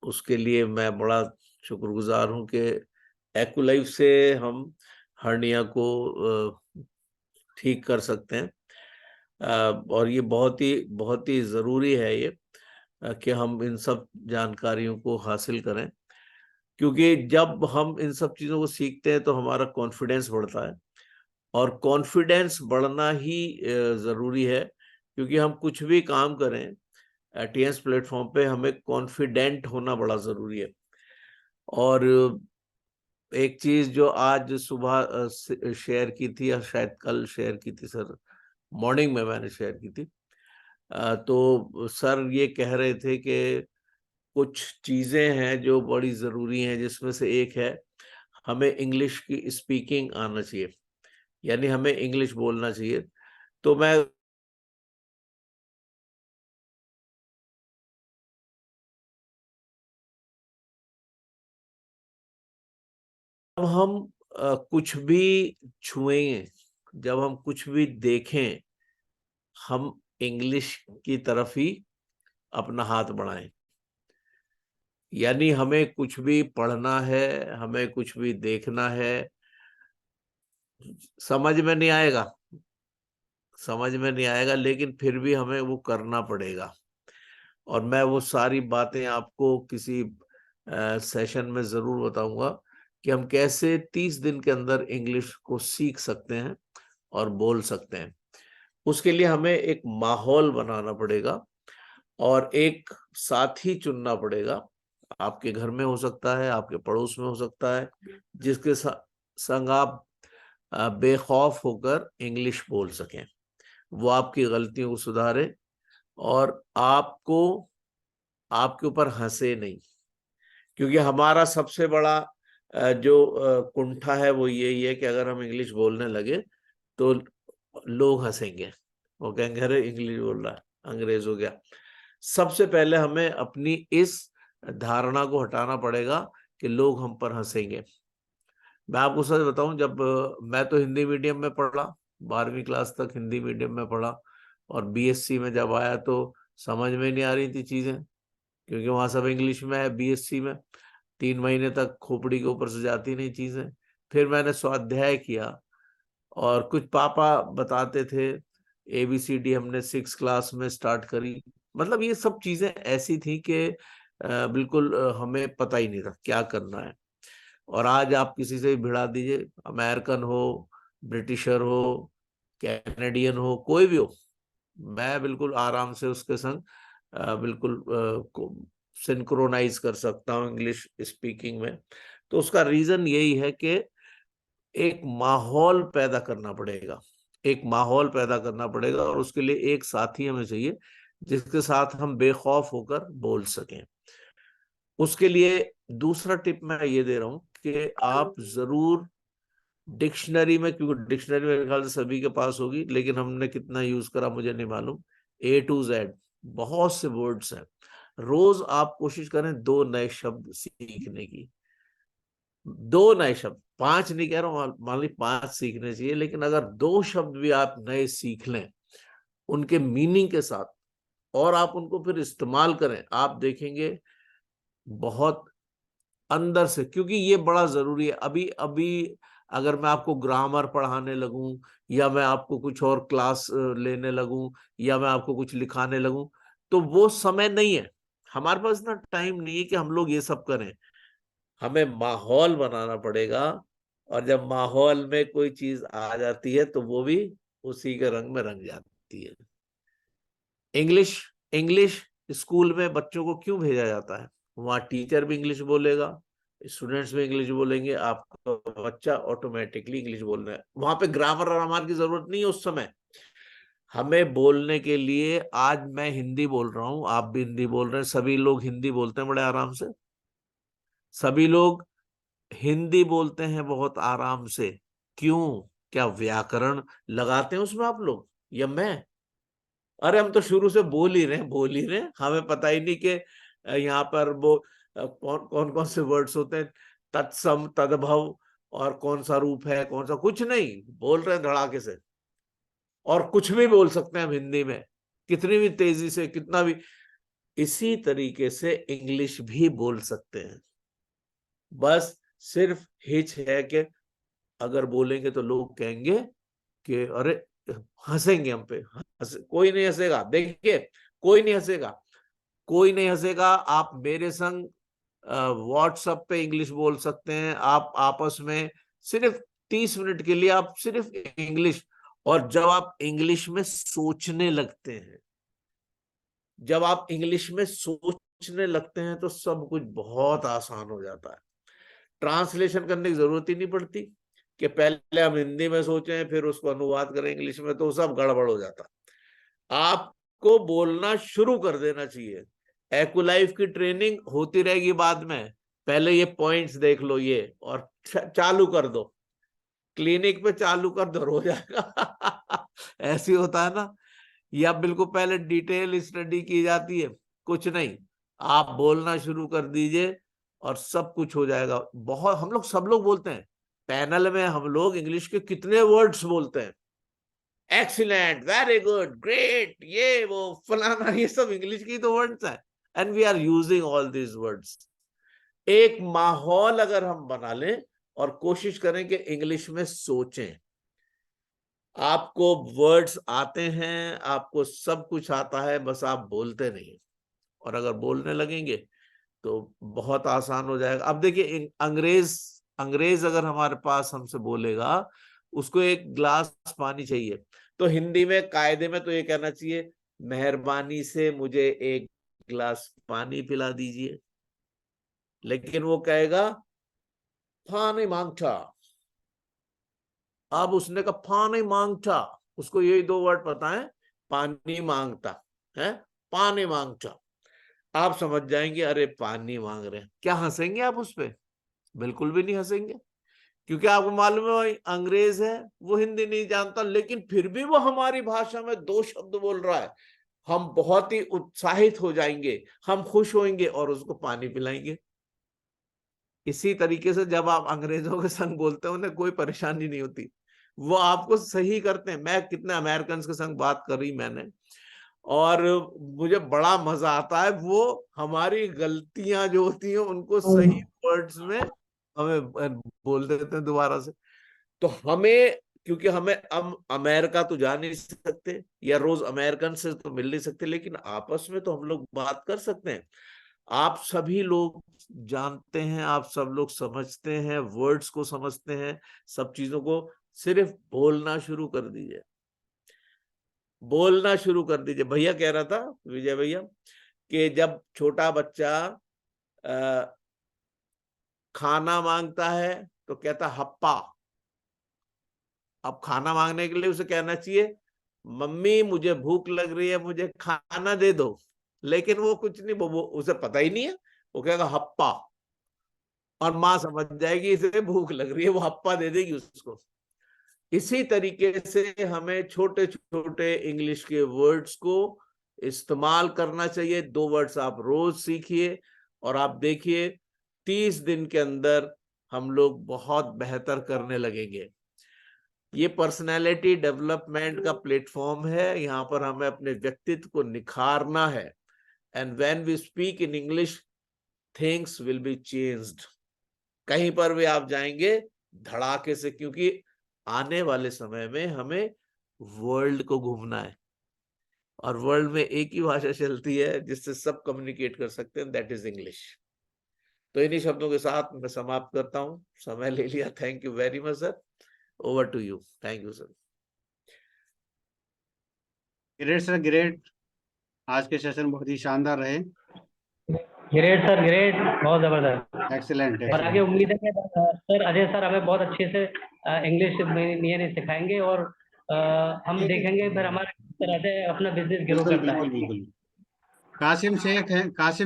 उसके लिए मैं बड़ा शुक्रगुजार हूँ कि एक्वालाइफ से हम हर्निया को ठीक कर सकते हैं। और ये बहुत ही ज़रूरी है ये कि हम इन सब जानकारियों को हासिल करें, क्योंकि जब हम इन सब चीज़ों को सीखते हैं तो हमारा कॉन्फिडेंस बढ़ता है। और कॉन्फिडेंस बढ़ना ही ज़रूरी है, क्योंकि हम कुछ भी काम करें टीएस प्लेटफॉर्म पे, हमें कॉन्फिडेंट होना बड़ा ज़रूरी है। और एक चीज़ जो आज सुबह शेयर की थी, या शायद कल शेयर की थी सर, मॉर्निंग में मैंने शेयर की थी, तो सर ये कह रहे थे कि कुछ चीज़ें हैं जो बड़ी ज़रूरी हैं, जिसमें से एक है हमें इंग्लिश की स्पीकिंग आना चाहिए, यानी हमें इंग्लिश बोलना चाहिए। तो मैं जब हम कुछ भी छुएंगे, जब हम कुछ भी देखें, हम इंग्लिश की तरफ ही अपना हाथ बढ़ाएं। यानी हमें कुछ भी पढ़ना है, हमें कुछ भी देखना है, समझ में नहीं आएगा, लेकिन फिर भी हमें वो करना पड़ेगा। और मैं वो सारी बातें आपको किसी सेशन में जरूर बताऊंगा कि हम कैसे 30 दिन के अंदर इंग्लिश को सीख सकते हैं और बोल सकते हैं। उसके लिए हमें एक माहौल बनाना पड़ेगा और एक साथी चुनना पड़ेगा। आपके घर में हो सकता है, आपके पड़ोस में हो सकता है, जिसके संग आप बेखौफ होकर इंग्लिश बोल सकें, वो आपकी गलतियों को सुधारे और आपके ऊपर हंसे नहीं। क्योंकि हमारा सबसे बड़ा जो कुंठा है वो यही है कि अगर हम इंग्लिश बोलने लगे तो लोग हंसेंगे, वो कहेंगे अरे इंग्लिश बोल रहा है, अंग्रेज हो गया। सबसे पहले हमें अपनी इस धारणा को हटाना पड़ेगा कि लोग हम पर हंसेंगे। मैं आपको सच बताऊं, जब मैं तो हिंदी मीडियम में पढ़ा, 12वीं क्लास तक हिंदी मीडियम में पढ़ा, और बीएससी में जब आया तो समझ में नहीं आ रही थी चीजें, क्योंकि वहां सब इंग्लिश में है। बीएससी में 3 महीने तक खोपड़ी के ऊपर से जाती नहीं चीजें। फिर मैंने स्वाध्याय किया और कुछ पापा बताते थे, ABCD हमने 6 क्लास में स्टार्ट करी, मतलब ये सब चीजें ऐसी थी कि बिल्कुल हमें पता ही नहीं था क्या करना है। और आज आप किसी से भी भिड़ा दीजिए, अमेरिकन हो, ब्रिटिशर हो, कैनेडियन हो, कोई भी हो, मैं बिल्कुल आराम से उसके संग बिल्कुल सिंक्रोनाइज कर सकता हूँ इंग्लिश स्पीकिंग में। तो उसका रीजन यही है कि एक माहौल पैदा करना पड़ेगा, एक माहौल पैदा करना पड़ेगा, और उसके लिए एक साथी हमें चाहिए जिसके साथ हम बेखौफ होकर बोल सकें। उसके लिए दूसरा टिप मैं ये दे रहा हूं कि आप जरूर डिक्शनरी में, क्योंकि डिक्शनरी मेरे ख्याल से सभी के पास होगी, लेकिन हमने कितना यूज करा मुझे नहीं मालूम, A to Z बहुत से वर्ड्स हैं। रोज आप कोशिश करें 2 नए शब्द सीखने की, 2 नए शब्द, 5 नहीं कह रहा हूं, मान ली 5 सीखने चाहिए, लेकिन अगर 2 शब्द भी आप नए सीख लें उनके मीनिंग के साथ, और आप उनको फिर इस्तेमाल करें, आप देखेंगे बहुत अंदर से, क्योंकि ये बड़ा जरूरी है। अभी अभी अगर मैं आपको ग्रामर पढ़ाने लगूं, या मैं आपको कुछ और क्लास लेने लगूं, या मैं आपको कुछ लिखाने लगूं, तो वो समय नहीं है, हमारे पास ना टाइम नहीं है कि हम लोग ये सब करें। हमें माहौल बनाना पड़ेगा, और जब माहौल में कोई चीज आ जाती है तो वो भी उसी के रंग में रंग जाती है। इंग्लिश इंग्लिश स्कूल में बच्चों को क्यों भेजा जाता है? वहां टीचर भी इंग्लिश बोलेगा, स्टूडेंट्स भी इंग्लिश बोलेंगे, आपका बच्चा ऑटोमेटिकली इंग्लिश बोल रहा है। वहां पे ग्रामर और ग्रामर की जरूरत नहीं है उस समय। हमें बोलने के लिए, आज मैं हिंदी बोल रहा हूं, आप भी हिंदी बोल रहे हैं, सभी लोग हिंदी बोलते हैं बड़े आराम से, सभी लोग हिंदी बोलते हैं बहुत आराम से। क्यों? क्या व्याकरण लगाते हैं उसमें आप लोग या मैं? अरे हम तो शुरू से बोल ही रहे हैं, हमें पता ही नहीं कि यहाँ पर वो कौन कौन से वर्ड्स होते हैं, तत्सम, तद्भव, और कौन सा रूप है, कौन सा, कुछ नहीं, बोल रहे हैं धड़ाके से। और कुछ भी बोल सकते हैं हम हिंदी में, कितनी भी तेजी से, कितना भी। इसी तरीके से इंग्लिश भी बोल सकते हैं, बस सिर्फ हिच है कि अगर बोलेंगे तो लोग कहेंगे कि अरे, हंसेंगे हम पे। कोई नहीं हंसेगा, देखिए, कोई नहीं हंसेगा, कोई नहीं हंसेगा। आप मेरे संग व्हाट्सएप पे इंग्लिश बोल सकते हैं, आप आपस में सिर्फ 30 मिनट के लिए आप सिर्फ इंग्लिश। और जब आप इंग्लिश में सोचने लगते हैं, जब आप इंग्लिश में सोचने लगते हैं तो सब कुछ बहुत आसान हो जाता है। ट्रांसलेशन करने की जरूरत ही नहीं पड़ती कि पहले हम हिंदी में सोचें फिर उसको अनुवाद करें इंग्लिश में, तो सब गड़बड़ हो जाता। आपको बोलना शुरू कर देना चाहिए। एक्वालाइफ की ट्रेनिंग होती रहेगी बाद में, पहले ये पॉइंट्स देख लो ये, और चालू कर दो, क्लिनिक पे चालू कर दो, हो जाएगा। ऐसे होता है ना, या बिल्कुल पहले डिटेल स्टडी की जाती है, कुछ नहीं, आप बोलना शुरू कर दीजिए और सब कुछ हो जाएगा। बहुत हम लोग, सब लोग बोलते हैं पैनल में, हम लोग इंग्लिश के कितने वर्ड्स बोलते हैं, एक्सीलेंट, वेरी गुड, ग्रेट, ये वो फलाना, ये सब इंग्लिश की तो वर्ड्स हैं, and we are using all these words. एक माहौल अगर हम बना लें और कोशिश करें कि इंग्लिश में सोचें, आपको वर्ड्स आते हैं, आपको सब कुछ आता है, बस आप बोलते नहीं। और अगर बोलने लगेंगे तो बहुत आसान हो जाएगा। अब देखिए, अंग्रेज अगर हमारे पास हमसे बोलेगा, उसको एक गिलास पानी चाहिए, तो हिंदी में कायदे में तो ये कहना चाहिए, मेहरबानी से मुझे एक गिलास पानी पिला दीजिए। लेकिन वो कहेगा पानी मांगता। अब उसने कहा पानी मांगता, उसको यही 2 वर्ड पता है, पानी मांगता है, पानी मांगता। आप समझ जाएंगे अरे पानी मांग रहे हैं। क्या हंसेंगे आप उस पे? बिल्कुल भी नहीं हंसेंगे, क्योंकि आपको मालूम है अंग्रेज है, वो हिंदी नहीं जानता, लेकिन फिर भी वो हमारी भाषा में 2 शब्द बोल रहा है। हम बहुत ही उत्साहित हो जाएंगे, हम खुश होंगे और उसको पानी पिलाएंगे। इसी तरीके से जब आप अंग्रेजों के संग बोलते हो, उन्हें कोई परेशानी नहीं होती, वो आपको सही करते हैं। मैं कितने अमेरिकन के संग बात करी मैंने, और मुझे बड़ा मजा आता है, वो हमारी गलतियां जो होती हैं उनको सही वर्ड्स में हमें बोल देते हैं दोबारा से। तो हमें क्योंकि हमें अमेरिका तो जा नहीं सकते या रोज अमेरिकन से तो मिल नहीं सकते, लेकिन आपस में तो हम लोग बात कर सकते हैं। आप सभी लोग जानते हैं, आप सब लोग समझते हैं, वर्ड्स को समझते हैं, सब चीजों को, सिर्फ बोलना शुरू कर दीजिए, बोलना शुरू कर दीजिए। भैया कह रहा था, विजय भैया, कि जब छोटा बच्चा खाना मांगता है तो कहता हप्पा। अब खाना मांगने के लिए उसे कहना चाहिए मम्मी मुझे भूख लग रही है, मुझे खाना दे दो, लेकिन वो कुछ नहीं, वो उसे पता ही नहीं है, वो कहेगा हप्पा, और माँ समझ जाएगी इसे भूख लग रही है, वो हप्पा दे देगी उसको। इसी तरीके से हमें छोटे छोटे इंग्लिश के वर्ड्स को इस्तेमाल करना चाहिए। 2 वर्ड्स आप रोज सीखिए और आप देखिए 30 दिन के अंदर हम लोग बहुत बेहतर करने लगेंगे। ये पर्सनालिटी डेवलपमेंट का प्लेटफॉर्म है, यहाँ पर हमें अपने व्यक्तित्व को निखारना है। And when we speak in English things will be changed. कहीं पर भी आप जाएंगे धड़ाके से, क्योंकि आने वाले समय में हमें वर्ल्ड को घूमना है और वर्ल्ड में एक ही भाषा चलती है जिससे सब कम्युनिकेट कर सकते हैं, दैट इज इंग्लिश। तो इन्हीं शब्दों के साथ मैं समाप्त करता हूं, समय ले लिया। Thank you very much sir, over to you. Thank you sir. Great sir, great. आज के सेशन बहुत ही शानदार रहे। ग्रेट सर, ग्रेट, बहुत जबरदस्त, एक्सीलेंट। और आगे उम्मीद है कि सर अजय सर हमें बहुत अच्छे से इंग्लिश में सिखाएंगे और हम देखेंगे फिर हमारा किस तरह से अपना बिजनेस ग्रो करता है। बिल्कुल। कासिम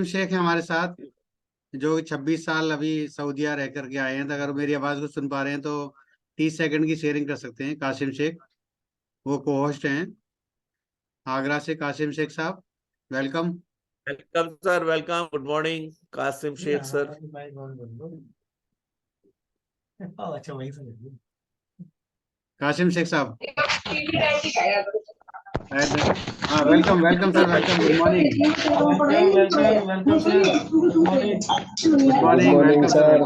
शेख है हमारे साथ, जो 26 साल अभी सऊदीया रह करके आए हैं। तो अगर मेरी आवाज को सुन पा रहे हैं तो 30 सेकंड की शेयरिंग कर सकते हैं। कासिम शेख, वो को होस्ट हैं आगरा से। कासिम शेख साहब, welcome. Welcome sir, welcome, good morning Qasim Shaikh sir. Qasim Shaikh साहब, हाँ, welcome sir, welcome, good morning. Good morning sir,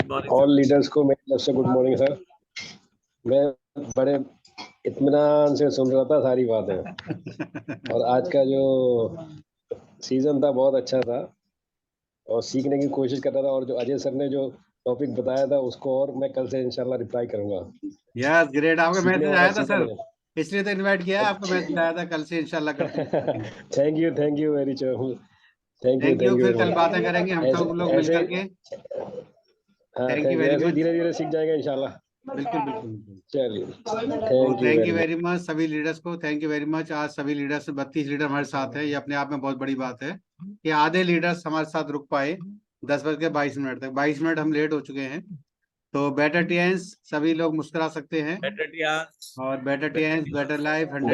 और ऑल लीडर्स को मेरी तरफ से गुड मॉर्निंग सर। मैं बड़े इत्मीनान से सुन रहा था सारी बातें, और आज का जो सीजन था बहुत अच्छा था और सीखने की कोशिश कर रहा था, और जो अजय सर ने जो टॉपिक बताया था उसको और मैं कल से इंशाल्लाह रिप्लाई करूंगा। Yes, great. आपका मैसेज आया था सर, इसलिए तो इनवाइट किया है। आपका मैसेज आया था, कल से इंशाल्लाह करते हैं। Thank you very much, thank you. फिर कल बातें करेंगे हम सब लोग मिल करके। Thank you very much. धीरे-धीरे सीख जाएंगे इंशाल्लाह। बिल्कुल। चलिए, थैंक यू वेरी मच सभी लीडर्स को। Thank you very much. आज सभी लीडर्स, 32 लीडर हमारे साथ है, ये अपने आप में बहुत बड़ी बात है कि आधे लीडर्स हमारे साथ रुक पाए 10:22 तक। 22 मिनट हम लेट हो चुके हैं। तो बेटर टियंस, सभी लोग मुस्कुरा सकते हैं। बेटर टियंस और बेटर टियंस, better life, 100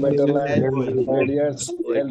better life, 100 years।